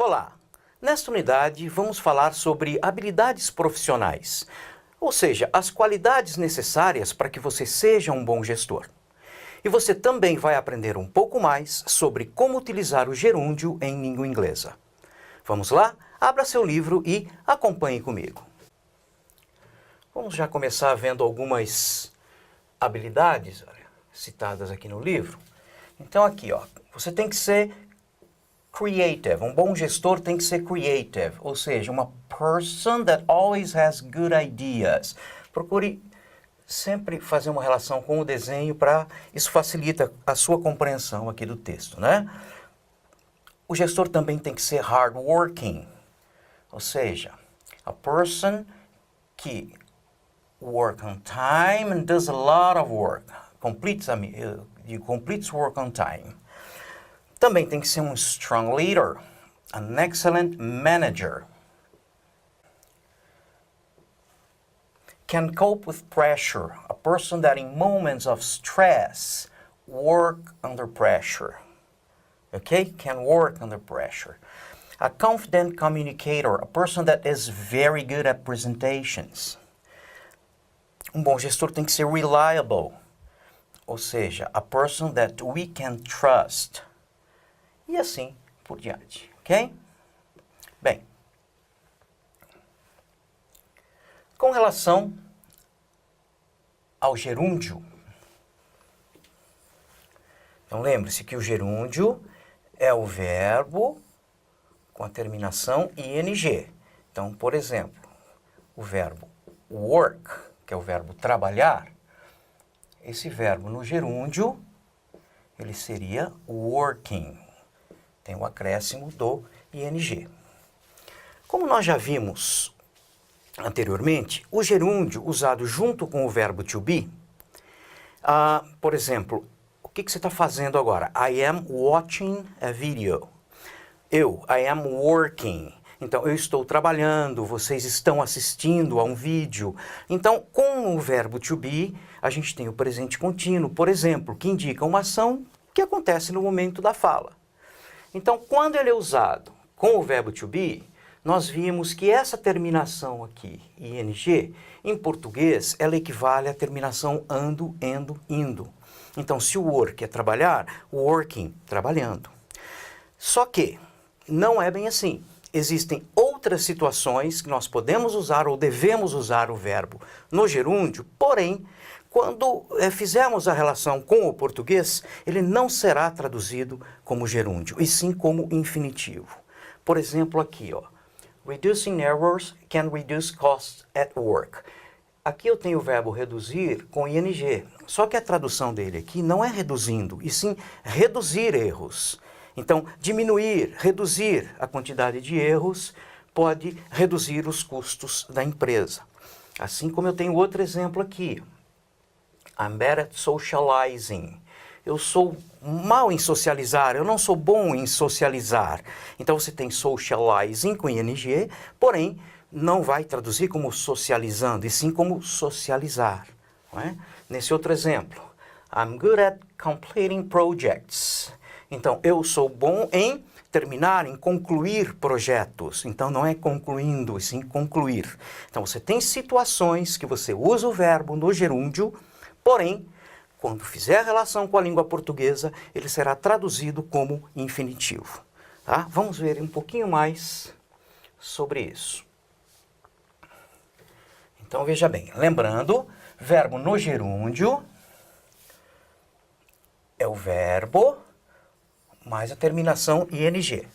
Olá! Nesta unidade vamos falar sobre habilidades profissionais, ou seja, as qualidades necessárias para que você seja um bom gestor. E você também vai aprender um pouco mais sobre como utilizar o gerúndio em língua inglesa. Vamos lá? Abra seu livro e acompanhe comigo. Vamos já começar vendo algumas habilidades citadas aqui no livro. Então aqui, você tem que ser creative. Um bom gestor tem que ser creative, ou seja, uma person that always has good ideas. Procure sempre fazer uma relação com o desenho para isso facilita a sua compreensão aqui do texto, né? O gestor também tem que ser hardworking, ou seja, a person que work on time and does a lot of work, completes work on time. Também tem que ser um strong leader, an excellent manager. Can cope with pressure, a person that in moments of stress work under pressure. Okay? Can work under pressure. A confident communicator, a person that is very good at presentations. Um bom gestor tem que ser reliable, ou seja, a person that we can trust. E assim por diante, ok? Bem, com relação ao gerúndio, então lembre-se que o gerúndio é o verbo com a terminação ing. Então, por exemplo, o verbo work, que é o verbo trabalhar, esse verbo no gerúndio, ele seria working. Tem o acréscimo do ing. Como nós já vimos anteriormente, o gerúndio usado junto com o verbo to be, por exemplo, o que você está fazendo agora? I am watching a video. I am working. Então, eu estou trabalhando, vocês estão assistindo a um vídeo. Então, com o verbo to be, a gente tem o presente contínuo, por exemplo, que indica uma ação que acontece no momento da fala. Então, quando ele é usado com o verbo to be, nós vimos que essa terminação aqui, ing, em português, ela equivale à terminação ando, endo, indo. Então, se o work é trabalhar, working, trabalhando. Só que não é bem assim. Existem outras situações que nós podemos usar ou devemos usar o verbo no gerúndio, porém, quando fizermos a relação com o português, ele não será traduzido como gerúndio, e sim como infinitivo. Por exemplo, aqui, reducing errors can reduce costs at work. Aqui eu tenho o verbo reduzir com ing, só que a tradução dele aqui não é reduzindo, e sim reduzir erros. Então, diminuir, reduzir a quantidade de erros pode reduzir os custos da empresa. Assim como eu tenho outro exemplo aqui. I'm bad at socializing. Eu sou mal em socializar, eu não sou bom em socializar. Então você tem socializing com ing, porém não vai traduzir como socializando, e sim como socializar. Não é? Nesse outro exemplo, I'm good at completing projects. Então eu sou bom em terminar, em concluir projetos. Então não é concluindo, e sim concluir. Então você tem situações que você usa o verbo no gerúndio, porém, quando fizer a relação com a língua portuguesa, ele será traduzido como infinitivo. Tá? Vamos ver um pouquinho mais sobre isso. Então, veja bem, lembrando, verbo no gerúndio é o verbo mais a terminação ing.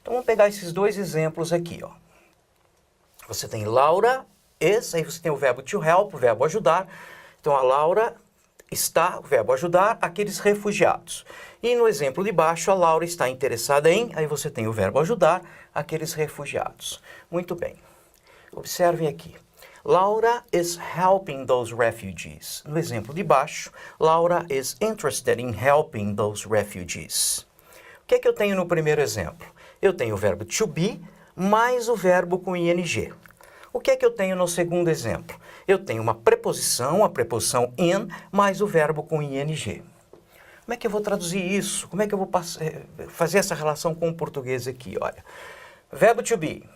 Então, vamos pegar esses dois exemplos aqui. Você tem Laura is, aí você tem o verbo to help, o verbo ajudar. Então, a Laura está, o verbo ajudar, aqueles refugiados. E no exemplo de baixo, a Laura está interessada em, aí você tem o verbo ajudar, aqueles refugiados. Muito bem. Observem aqui. Laura is helping those refugees. No exemplo de baixo, Laura is interested in helping those refugees. O que é que eu tenho no primeiro exemplo? Eu tenho o verbo to be mais o verbo com ing. O que é que eu tenho no segundo exemplo? Eu tenho uma preposição, a preposição in, mais o verbo com ing. Como é que eu vou traduzir isso? Como é que eu vou fazer essa relação com o português aqui? Olha, Verbo to be,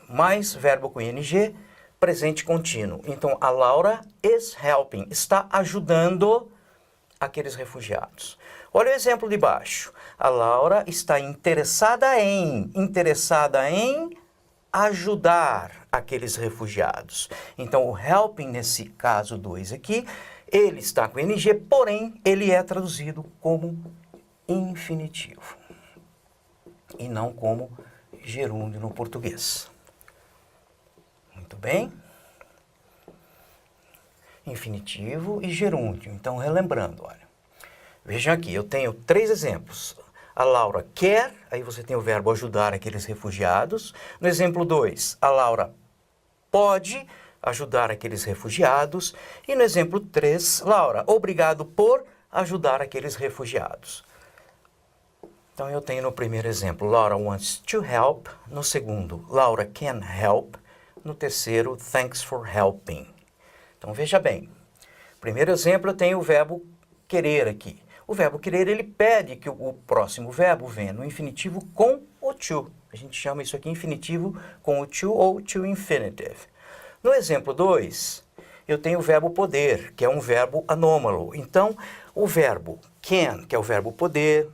mais verbo com ing, presente contínuo. Então, a Laura is helping, está ajudando aqueles refugiados. Olha o exemplo de baixo. A Laura está interessada em ajudar aqueles refugiados. Então, o helping, nesse caso 2 aqui, ele está com ing, porém, ele é traduzido como infinitivo e não como gerúndio no português. Muito bem. Infinitivo e gerúndio. Então, relembrando, olha. Vejam aqui, eu tenho 3 exemplos. A Laura quer, aí você tem o verbo ajudar aqueles refugiados. No exemplo 2, a Laura pode ajudar aqueles refugiados. E no exemplo 3, Laura, obrigado por ajudar aqueles refugiados. Então, eu tenho no primeiro exemplo, Laura wants to help. No segundo, Laura can help. No terceiro, thanks for helping. Então, veja bem. Primeiro exemplo, eu tenho o verbo querer aqui. O verbo querer, ele pede que o próximo verbo venha no infinitivo com o to. A gente chama isso aqui infinitivo com o to ou to infinitive. No exemplo 2, eu tenho o verbo poder, que é um verbo anômalo. Então, o verbo can, que é o verbo poder,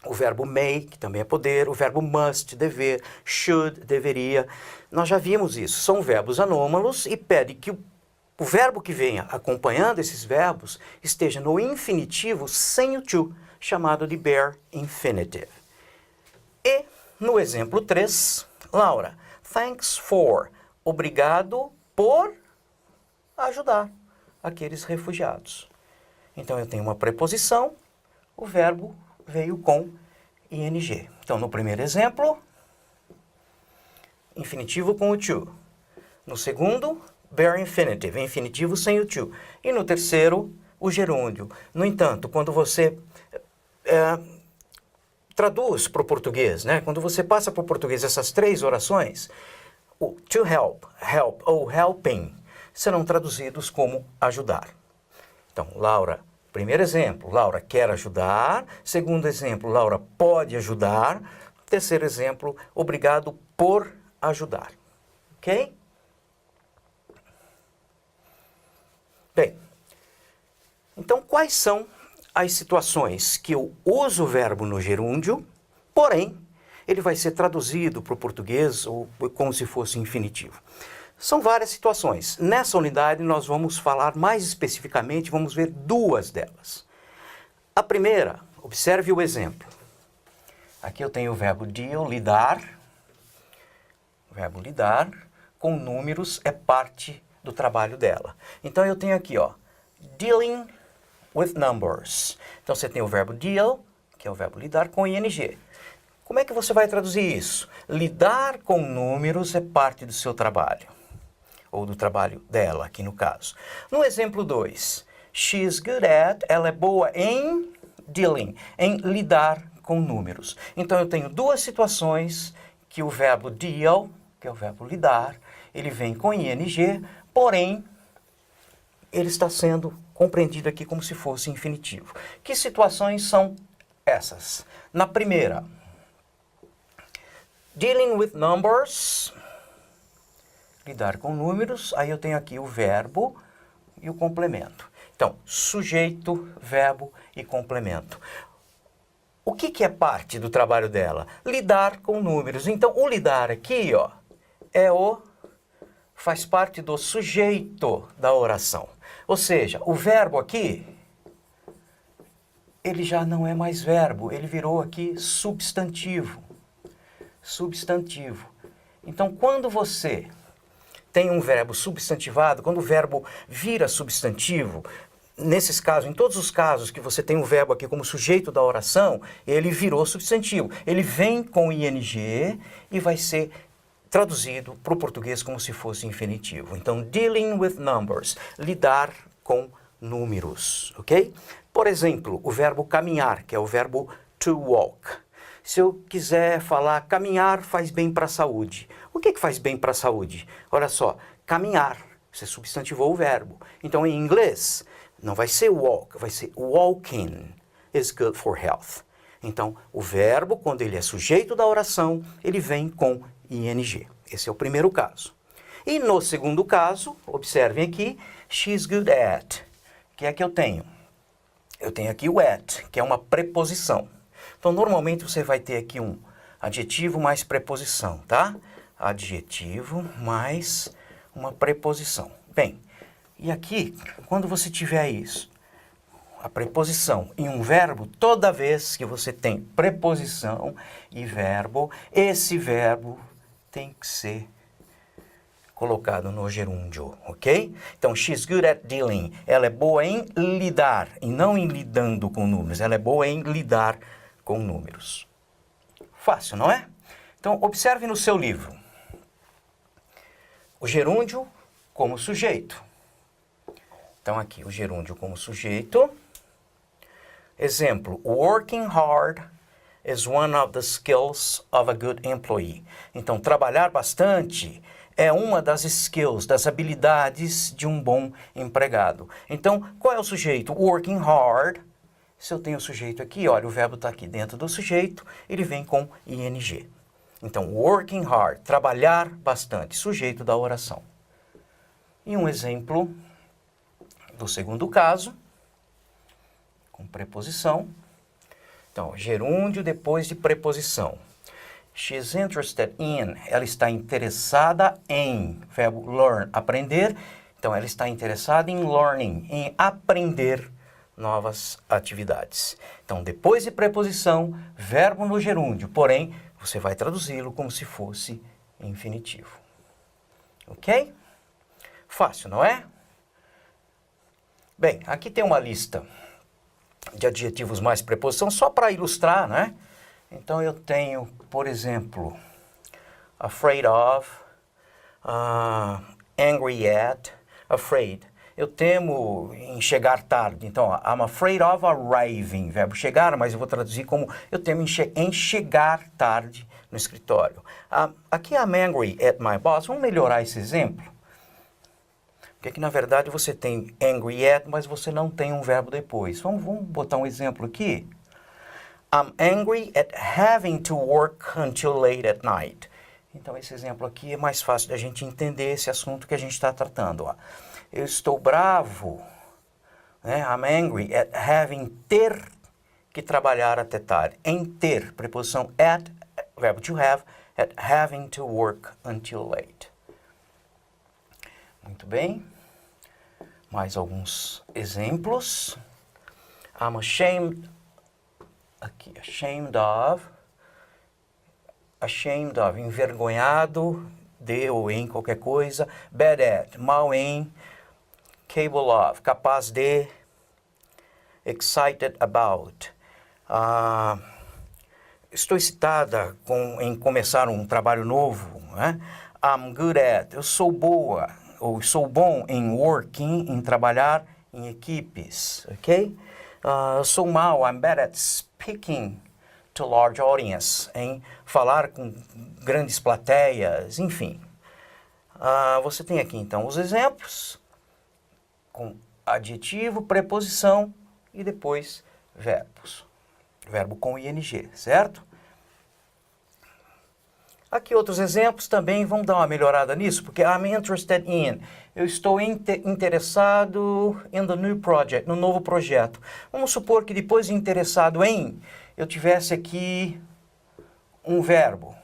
o verbo may, que também é poder, o verbo must, dever, should, deveria. Nós já vimos isso. São verbos anômalos e pede que o verbo que venha acompanhando esses verbos esteja no infinitivo sem o to, chamado de bare infinitive. E no exemplo 3, Laura, thanks for, obrigado por ajudar aqueles refugiados. Então eu tenho uma preposição, o verbo veio com ing. Então no primeiro exemplo, infinitivo com o to. No segundo, bare infinitive, infinitivo sem o to. E no terceiro, o gerúndio. No entanto, quando você traduz para o português, né? Quando você passa para o português essas 3 orações, o to help, help ou helping serão traduzidos como ajudar. Então, Laura, primeiro exemplo, Laura quer ajudar. Segundo exemplo, Laura pode ajudar. Terceiro exemplo, obrigado por ajudar. Ok? Bem, então quais são as situações que eu uso o verbo no gerúndio, porém, ele vai ser traduzido para o português ou como se fosse infinitivo? São várias situações. Nessa unidade, nós vamos falar mais especificamente, vamos ver 2 delas. A primeira, observe o exemplo. Aqui eu tenho o verbo deal, lidar. O verbo lidar com números é parte do trabalho dela. Então, eu tenho aqui, ó, dealing with numbers. Então, você tem o verbo deal, que é o verbo lidar, com ing. Como é que você vai traduzir isso? Lidar com números é parte do seu trabalho. Ou do trabalho dela, aqui no caso. No exemplo 2, she is good at, ela é boa em dealing, em lidar com números. Então, eu tenho 2 situações que o verbo deal, que é o verbo lidar, ele vem com ing, porém, ele está sendo compreendido aqui como se fosse infinitivo. Que situações são essas? Na primeira, dealing with numbers, lidar com números, aí eu tenho aqui o verbo e o complemento. Então, sujeito, verbo e complemento. O que é parte do trabalho dela? Lidar com números. Então, o lidar aqui, ó, faz parte do sujeito da oração. Ou seja, o verbo aqui, ele já não é mais verbo, ele virou aqui substantivo. Substantivo. Então, quando você tem um verbo substantivado, quando o verbo vira substantivo, nesses casos, em todos os casos que você tem um verbo aqui como sujeito da oração, ele virou substantivo. Ele vem com ing e vai ser traduzido para o português como se fosse infinitivo. Então, dealing with numbers, lidar com números, ok? Por exemplo, o verbo caminhar, que é o verbo to walk. Se eu quiser falar caminhar faz bem para a saúde. O que faz bem para a saúde? Olha só, caminhar, você substantivou o verbo. Então, em inglês, não vai ser walk, vai ser walking is good for health. Então, o verbo, quando ele é sujeito da oração, ele vem com ing. Esse é o primeiro caso. E no segundo caso, observem aqui, she's good at. O que é que eu tenho? Eu tenho aqui o at, que é uma preposição. Então, normalmente você vai ter aqui um adjetivo mais preposição, tá? Adjetivo mais uma preposição. Bem, e aqui, quando você tiver isso, a preposição em um verbo, toda vez que você tem preposição e verbo, esse verbo tem que ser colocado no gerúndio, ok? Então, she's good at dealing. Ela é boa em lidar, e não em lidando com números. Ela é boa em lidar com números. Fácil, não é? Então, observe no seu livro. O gerúndio como sujeito. Então, aqui, o gerúndio como sujeito. Exemplo, working hard is one of the skills of a good employee. Então, trabalhar bastante é uma das skills, das habilidades de um bom empregado. Então, qual é o sujeito? Working hard. Se eu tenho o sujeito aqui, olha, o verbo está aqui dentro do sujeito, ele vem com ing. Então, working hard, trabalhar bastante, sujeito da oração. E um exemplo do segundo caso, com preposição. Então, gerúndio depois de preposição. She's interested in, ela está interessada em, verbo learn, aprender. Então, ela está interessada em learning, em aprender novas atividades. Então, depois de preposição, verbo no gerúndio, porém, você vai traduzi-lo como se fosse infinitivo. Ok? Fácil, não é? Bem, aqui tem uma lista de adjetivos mais preposição, só para ilustrar, né? Então, eu tenho, por exemplo, afraid of, angry at, afraid. Eu temo em chegar tarde. Então, I'm afraid of arriving, verbo chegar, mas eu vou traduzir como eu temo em chegar tarde no escritório. Aqui, I'm angry at my boss. Vamos melhorar esse exemplo? Porque aqui, na verdade, você tem angry at, mas você não tem um verbo depois. Vamos botar um exemplo aqui. I'm angry at having to work until late at night. Então, esse exemplo aqui é mais fácil da gente entender esse assunto que a gente está tratando. Ó. Eu estou bravo, né? I'm angry at having ter que trabalhar até tarde. Em ter, preposição at, verbo to have, at having to work until late. Muito bem. Mais alguns exemplos. I'm ashamed, aqui, ashamed of, envergonhado de ou em qualquer coisa. Bad at, mal em. Capable of, capaz de. Excited about. Estou excitada em começar um trabalho novo. Né? I'm good at, eu sou boa, ou sou bom em working, em trabalhar em equipes. Ok? Eu sou mal, I'm bad at speaking to large audience, em falar com grandes plateias, enfim. Você tem aqui, então, os exemplos com adjetivo, preposição e depois verbos. Verbo com ing, certo? Aqui outros exemplos também, vamos dar uma melhorada nisso, porque I'm interested in. Eu estou interessado in the new project, no novo projeto. Vamos supor que depois de interessado em, eu tivesse aqui um verbo.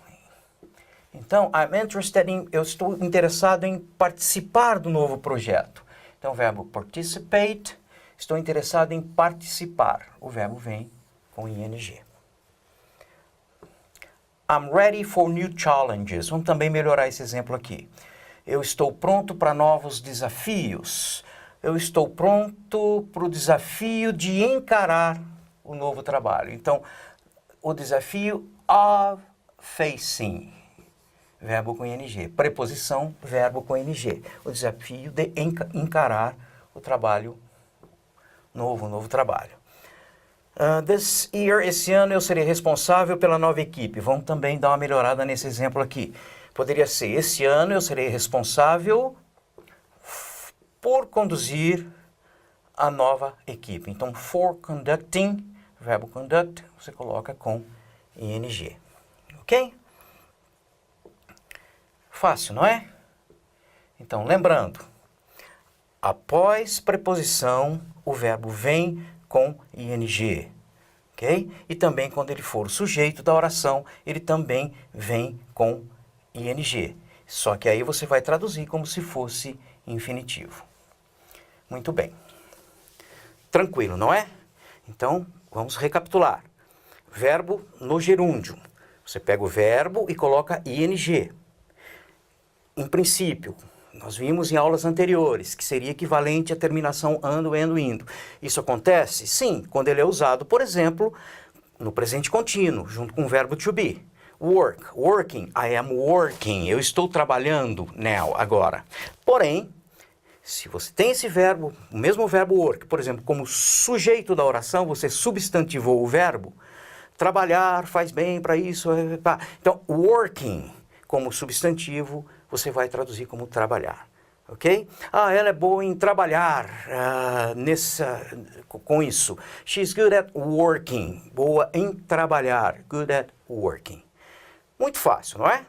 Então, I'm interested in, eu estou interessado em participar do novo projeto. Então, o verbo participate, estou interessado em participar. O verbo vem com ing. I'm ready for new challenges. Vamos também melhorar esse exemplo aqui. Eu estou pronto para novos desafios. Eu estou pronto para o desafio de encarar o novo trabalho. Então, o desafio of facing. Verbo com ing. Preposição, verbo com ing. O desafio de encarar o trabalho novo, o novo trabalho. This year, esse ano, eu serei responsável pela nova equipe. Vamos também dar uma melhorada nesse exemplo aqui. Poderia ser, esse ano eu serei responsável por conduzir a nova equipe. Então, for conducting, verbo conduct, você coloca com ing. Ok? Fácil, não é? Então, lembrando, após preposição, o verbo vem com ing. Ok? E também quando ele for o sujeito da oração, ele também vem com ing. Só que aí você vai traduzir como se fosse infinitivo. Muito bem. Tranquilo, não é? Então, vamos recapitular. Verbo no gerúndio. Você pega o verbo e coloca ing. Em princípio, nós vimos em aulas anteriores que seria equivalente à terminação ando, endo, indo. Isso acontece? Sim, quando ele é usado, por exemplo, no presente contínuo, junto com o verbo to be. Work, working, I am working, eu estou trabalhando now, agora. Porém, se você tem esse verbo, o mesmo verbo work, por exemplo, como sujeito da oração, você substantivou o verbo, trabalhar faz bem para isso. Então, working como substantivo, você vai traduzir como trabalhar. Ok? Ah, ela é boa em trabalhar com isso. She's good at working. Boa em trabalhar. Good at working. Muito fácil, não é?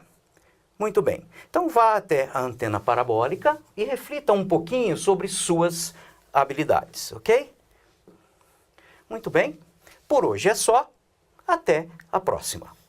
Muito bem. Então vá até a antena parabólica e reflita um pouquinho sobre suas habilidades, ok? Muito bem. Por hoje é só. Até a próxima.